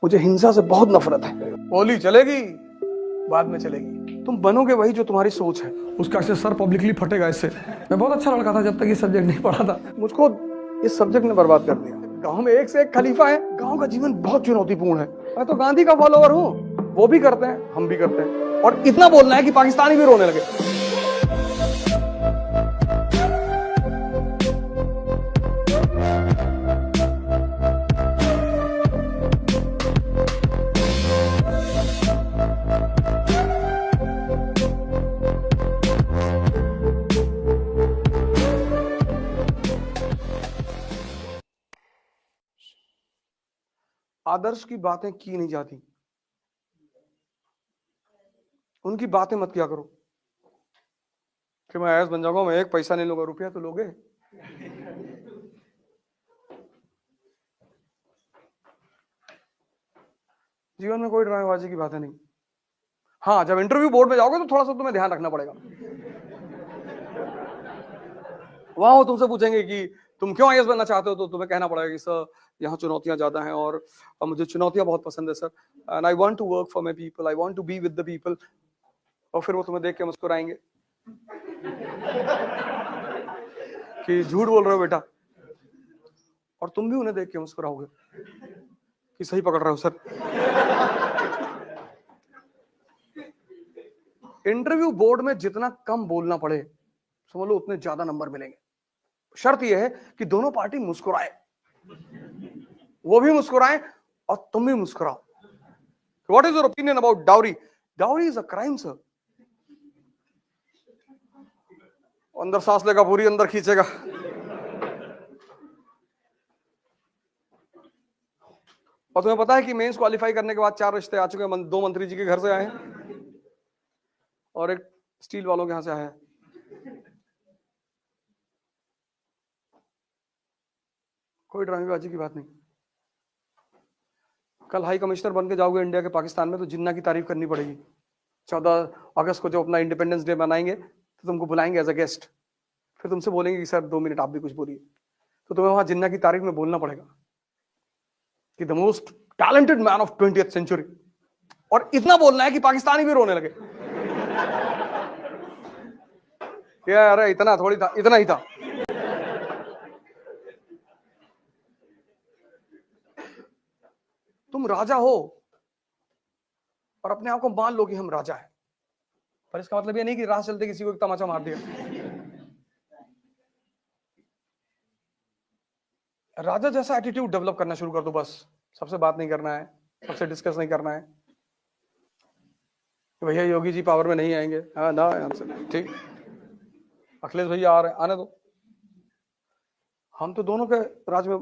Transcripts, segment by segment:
मुझे हिंसा से बहुत नफरत है। होली चलेगी, बाद में चलेगी। तुम बनोगे वही जो तुम्हारी सोच है। उसका ऐसे सर पब्लिकली फटेगा इससे। मैं बहुत अच्छा लड़का था जब तक ये सब्जेक्ट नहीं पढ़ा था। मुझको इस सब्जेक्ट ने बर्बाद कर दिया। गांव में एक से एक खलीफा है। गांव का जीवन बहुत चुनौतीपूर्ण है। मैं तो गांधी का फॉलोवर हूँ। वो भी करते हैं, हम भी करते हैं, और इतना बोलना है कि पाकिस्तानी भी रोने लगे। आदर्श की बातें की नहीं जाती, उनकी बातें मत किया करो कि मैं ऐस बन जाऊंगा, मैं एक पैसा नहीं लूंगा। रुपया तो लोगे। जीवन में कोई ड्रामेबाजी की बातें नहीं। हाँ, जब इंटरव्यू बोर्ड में जाओगे तो थोड़ा सा तुम्हें ध्यान रखना पड़ेगा। वहां वो तुमसे पूछेंगे कि तुम क्यों आईएएस बनना चाहते हो, तो तुम्हें कहना पड़ेगा कि सर यहाँ चुनौतियां ज्यादा हैं और मुझे चुनौतियां बहुत पसंद है sir, and I want to work for my people, I want to be with the people. और फिर वो तुम्हें देख के मुस्कुराएंगे कि झूठ बोल रहे हो बेटा, और तुम भी उन्हें देख के मुस्कुराओगे कि सही पकड़ रहे हो सर। इंटरव्यू बोर्ड में जितना कम बोलना पड़े, समझ लो उतने ज्यादा नंबर मिलेंगे। शर्त यह है कि दोनों पार्टी मुस्कुराए, वो भी मुस्कुराए और तुम भी मुस्कुराओ। What is your opinion about dowry? Dowry is a crime sir. अंदर सांस लेगा, पूरी अंदर खींचेगा। और तुम्हें पता है कि मेंस क्वालिफाई करने के बाद 4 रिश्ते आ चुके हैं। 2 मंत्री जी के घर से आए हैं और एक स्टील वालों के यहां से आया है। कोई ड्रामेबाजी की बात नहीं। कल हाई कमिश्नर बन के जाओगे इंडिया के पाकिस्तान में, तो जिन्ना की तारीफ करनी पड़ेगी। 14 अगस्त को जो अपना इंडिपेंडेंस डे मनाएंगे तो तुमको बुलाएंगे एज अ गेस्ट। फिर तुमसे बोलेंगे कि सर 2 मिनट आप भी कुछ बोलिए, तो तुम्हें वहां जिन्ना की तारीफ में बोलना पड़ेगा कि the most talented man of 20th century, और इतना बोलना है कि पाकिस्तानी भी रोने लगे। अरे इतना थोड़ी था, इतना ही था। तुम राजा हो और अपने आप को मान लो कि हम राजा हैं, पर इसका मतलब ये नहीं कि राह चलते किसी को एक तमाचा मार दिया। राजा जैसा एटीट्यूड डेवलप करना शुरू कर दो बस। सबसे बात नहीं करना है, सबसे डिस्कस नहीं करना है। भैया योगी जी पावर में नहीं आएंगे, हाँ ना ठीक, अखिलेश भैया आ रहे, आने दो, हम तो दोनों के राज में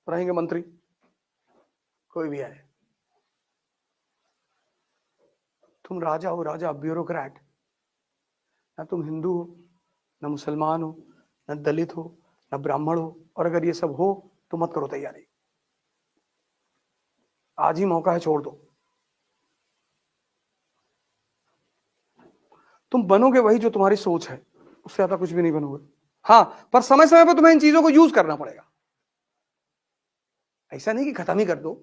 रहेंगे मंत्री, कोई भी आए। तुम राजा हो, राजा ब्यूरोक्रेट। ना तुम हिंदू हो, ना मुसलमान हो, ना दलित हो, ना ब्राह्मण हो, और अगर ये सब हो तो मत करो तैयारी। आज ही मौका है, छोड़ दो। तुम बनोगे वही जो तुम्हारी सोच है, उससे ज्यादा कुछ भी नहीं बनोगे। हाँ, पर समय समय पर तुम्हें इन चीजों को यूज करना पड़ेगा। ऐसा नहीं कि खत्म ही कर दो,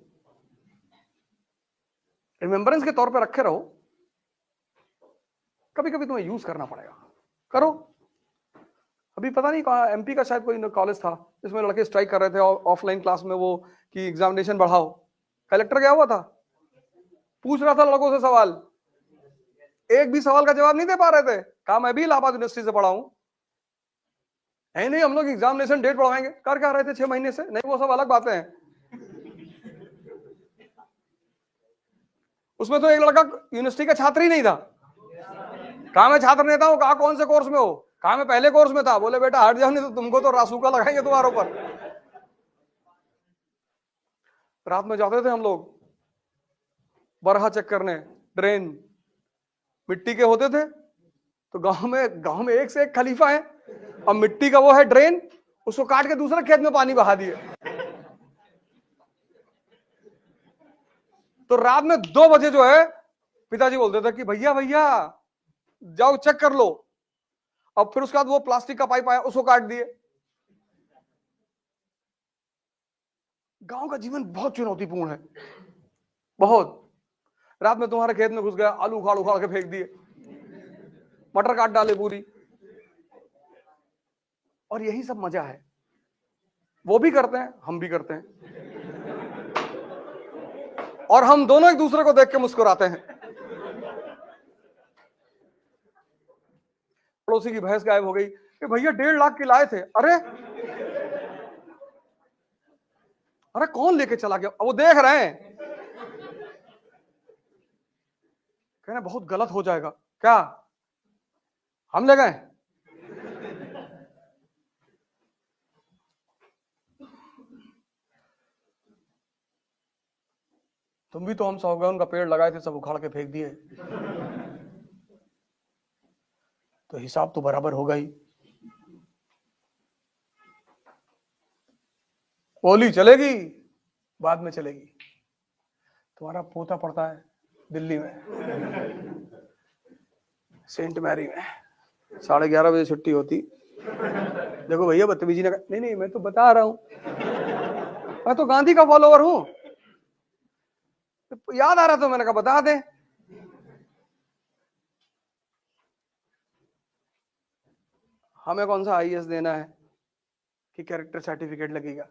रिमेम्बरेंस के तौर पर रखे रहो। कभी कभी तुम्हें यूज करना पड़ेगा, करो। अभी पता नहीं कहा, एमपी का शायद कोई कॉलेज था जिसमें लड़के स्ट्राइक कर रहे थे ऑफलाइन क्लास में, वो कि एग्जामिनेशन बढ़ाओ। कलेक्टर गया हुआ था, पूछ रहा था लड़कों से सवाल, एक भी सवाल का जवाब नहीं दे पा रहे थे। कहा मैं भी इलाहाबाद यूनिवर्सिटी से पढ़ा हूं, है नहीं हम लोग एग्जामिनेशन डेट बढ़वाएंगे। कर क्या रहे थे 6 महीने से? नहीं, वो सब अलग बातें हैं। उसमें तो एक लड़का यूनिवर्सिटी का छात्र ही नहीं था। कहा मैं छात्र नेता हूं। कहा कौन से कोर्स में हो? कहा मैं पहले कोर्स में था। बोले बेटा हट जाओ, नहीं तो तुमको तो रासूका लगाएंगे तुम्हारे ऊपर। रात में जाते थे हम लोग बरहा चेक करने, ड्रेन मिट्टी के होते थे, तो गांव में एक से एक खलीफा है, अब मिट्टी का वो है ड्रेन, उसको काट के दूसरे खेत में पानी बहा दिए। तो रात में 2 बजे जो है पिताजी बोलते थे कि भैया भैया जाओ चेक कर लो। अब फिर उसके बाद वो प्लास्टिक का पाइप आया, उसको काट दिए। गांव का जीवन बहुत चुनौतीपूर्ण है, बहुत। रात में तुम्हारे खेत में घुस गया, आलू उखाड़ उखाड़ के फेंक दिए, मटर काट डाले पूरी, और यही सब मजा है। वो भी करते हैं, हम भी करते हैं, और हम दोनों एक दूसरे को देख के मुस्कुराते हैं। पड़ोसी की भैंस गायब हो गई कि भैया 1.5 लाख की लाए थे। अरे अरे कौन लेके चला गया? वो देख रहे हैं, कहना बहुत गलत हो जाएगा। क्या हम ले गए? तुम भी तो हम सागौन का पेड़ लगाए थे, सब उखाड़ के फेंक दिए, तो हिसाब तो बराबर होगा ही। बोली चलेगी, बाद में चलेगी। तुम्हारा पोता पड़ता है दिल्ली में, सेंट मैरी में, 11:30 बजे छुट्टी होती। देखो भैया बदतमीजी ना कर। नहीं नहीं, मैं तो बता रहा हूं, मैं तो गांधी का फॉलोवर हूं। याद आ रहा तो मैंने कहा बता दे। हमें कौन सा आईएएस देना है कि कैरेक्टर सर्टिफिकेट लगेगा?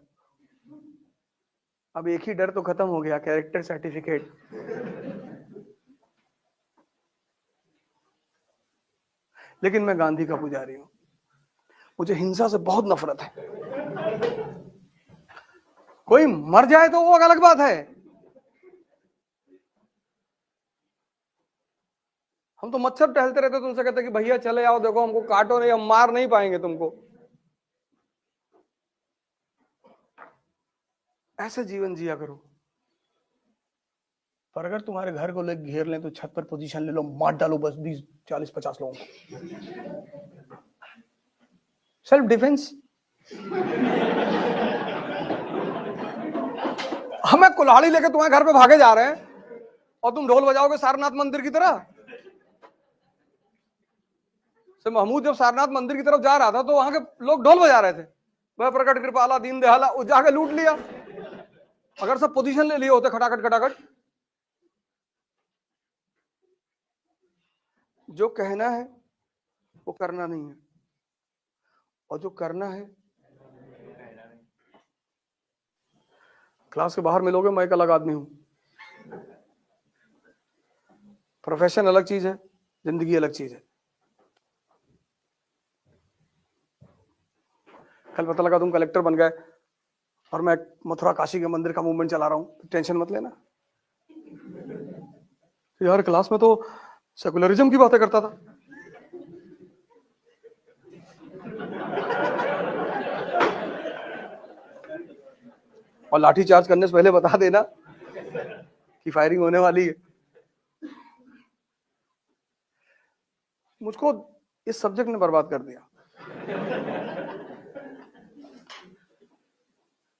अब एक ही डर तो खत्म हो गया, कैरेक्टर सर्टिफिकेट। लेकिन मैं गांधी का पुजारी हूं, मुझे हिंसा से बहुत नफरत है। कोई मर जाए तो वो अलग बात है, हम तो मच्छर टहलते रहते, तुमसे कहते कि भैया चले आओ, देखो हमको काटो नहीं, हम मार नहीं पाएंगे तुमको। ऐसे जीवन जिया करो। पर अगर तुम्हारे घर को लोग घेर लें तो छत पर पोजीशन ले लो, मार डालो बस 20, 40, 50 लोगों को। Self defence. हमें कुल्हाड़ी लेके तुम्हारे घर पे भागे जा रहे हैं और तुम ढोल बजाओगे सारनाथ मंदिर की तरह। महमूद जब सारनाथ मंदिर की तरफ जा रहा था तो वहां के लोग ढोल बजा रहे थे, वह प्रकट कृपाला दीन दयाला, वो जाके लूट लिया। अगर सब पोजीशन ले लिए होते खटाखट खटाखट। जो कहना है वो करना नहीं है, और जो करना है, क्लास के बाहर मिलोगे, मैं एक अलग आदमी हूं। प्रोफेशन अलग चीज है, जिंदगी अलग चीज है। कल पता लगा तुम कलेक्टर बन गए और मैं मथुरा काशी के मंदिर का मूवमेंट चला रहा हूं, तो टेंशन मत लेना यार, क्लास में तो सेकुलरिज्म की बातें करता था। और लाठी चार्ज करने से पहले बता देना कि फायरिंग होने वाली है। मुझको इस सब्जेक्ट ने बर्बाद कर दिया।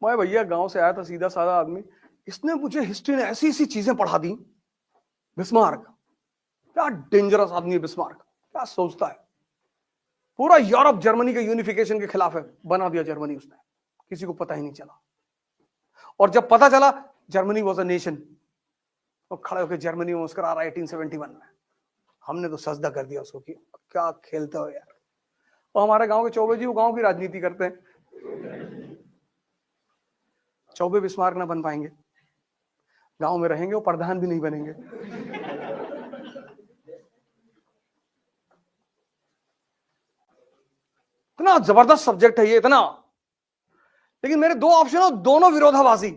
मैं भैया गांव से आया था, सीधा साधा आदमी, इसने मुझे हिस्ट्री ने ऐसी ऐसी चीजें पढ़ा दी। बिस्मार्क, क्या डेंजरस आदमी है बिस्मार्क, क्या सोचता है, पूरा यूरोप जर्मनी के यूनिफिकेशन के खिलाफ है, बना दिया जर्मनी उसने, किसी को पता ही नहीं चला। और जब पता चला जर्मनी वॉज अ नेशन, तो खड़े होकर जर्मनी में मुस्कुरा रहा है 1871 में। हमने तो सजदा कर दिया उसको कि क्या खेलते हो यार। और हमारे गांव के चौबे जी वो गांव की राजनीति करते हैं। चौबे बिस्मार्क ना बन पाएंगे, गांव में रहेंगे, वो प्रधान भी नहीं बनेंगे। इतना जबरदस्त सब्जेक्ट है ये, इतना। लेकिन मेरे दो ऑप्शन हो, दोनों विरोधाभासी,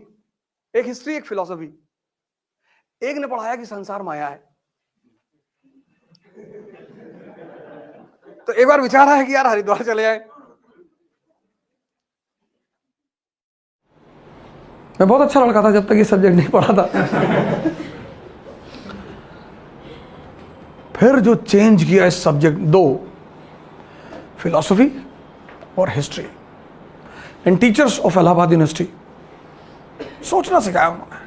एक हिस्ट्री एक फिलॉसफी। एक ने पढ़ाया कि संसार माया है, तो एक बार विचार आया कि यार हरिद्वार चले आए। मैं बहुत अच्छा लड़का था जब तक ये सब्जेक्ट नहीं पढ़ा था। फिर जो चेंज किया इस सब्जेक्ट, दो, फिलॉसफी और history, and teachers of Allahabad university, सोचना सिखाया उन्होंने।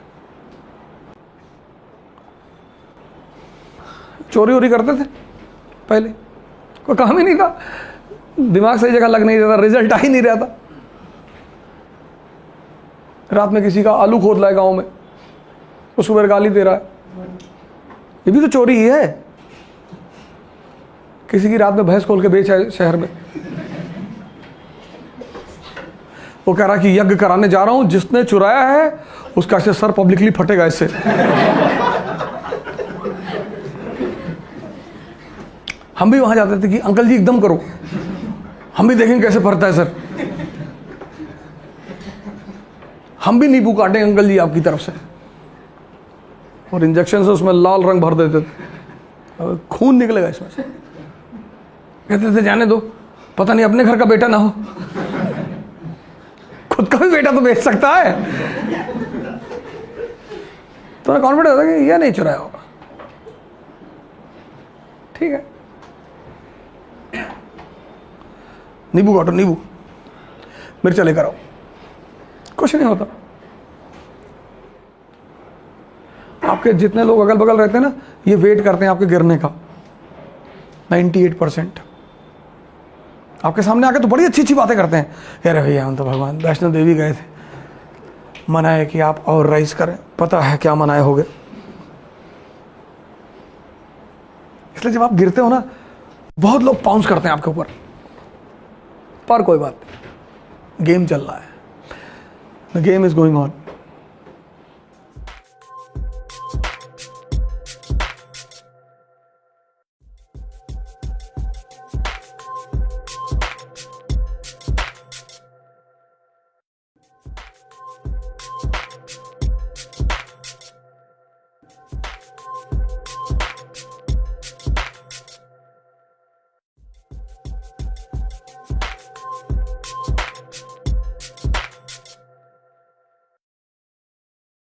चोरी वोरी करते थे पहले, कोई काम ही नहीं था, दिमाग सही जगह लग नहीं रहा था, रिजल्ट आ ही नहीं रहा था। रात में किसी का आलू खोद लाए गाँव में, तो सुबह गाली दे रहा है, ये भी तो चोरी ही है। किसी की रात में भैंस खोल के बेच है शहर में, वो कह रहा कि यज्ञ कराने जा रहा हूं, जिसने चुराया है उसका ऐसे सर पब्लिकली फटेगा इससे। हम भी वहां जाते थे कि अंकल जी एकदम करो, हम भी देखेंगे कैसे फटता है सर, हम भी नींबू काटेंगे अंकल जी आपकी तरफ से, और इंजेक्शन से उसमें लाल रंग भर देते थे, खून निकलेगा इसमें से। कहते थे जाने दो, पता नहीं अपने घर का बेटा ना हो, खुद का भी बेटा तो बेच सकता है। तो कॉन्फिडेंस होता है कि यह नहीं चुराया होगा। ठीक है, नींबू काटो, नींबू मिर्चा लेकर आओ, कुछ नहीं होता। आपके जितने लोग अगल बगल रहते हैं ना, ये वेट करते हैं आपके गिरने का। 98% आपके सामने आके तो बड़ी अच्छी अच्छी बातें करते हैं, अरे भैया हम तो भगवान वैष्णो देवी गए थे, मना है कि आप और राइज करें, पता है क्या मनाए होगे। इसलिए जब आप गिरते हो ना, बहुत लोग पाउंस करते हैं आपके ऊपर, पर कोई बात नहीं, गेम चल रहा है, the game is going on.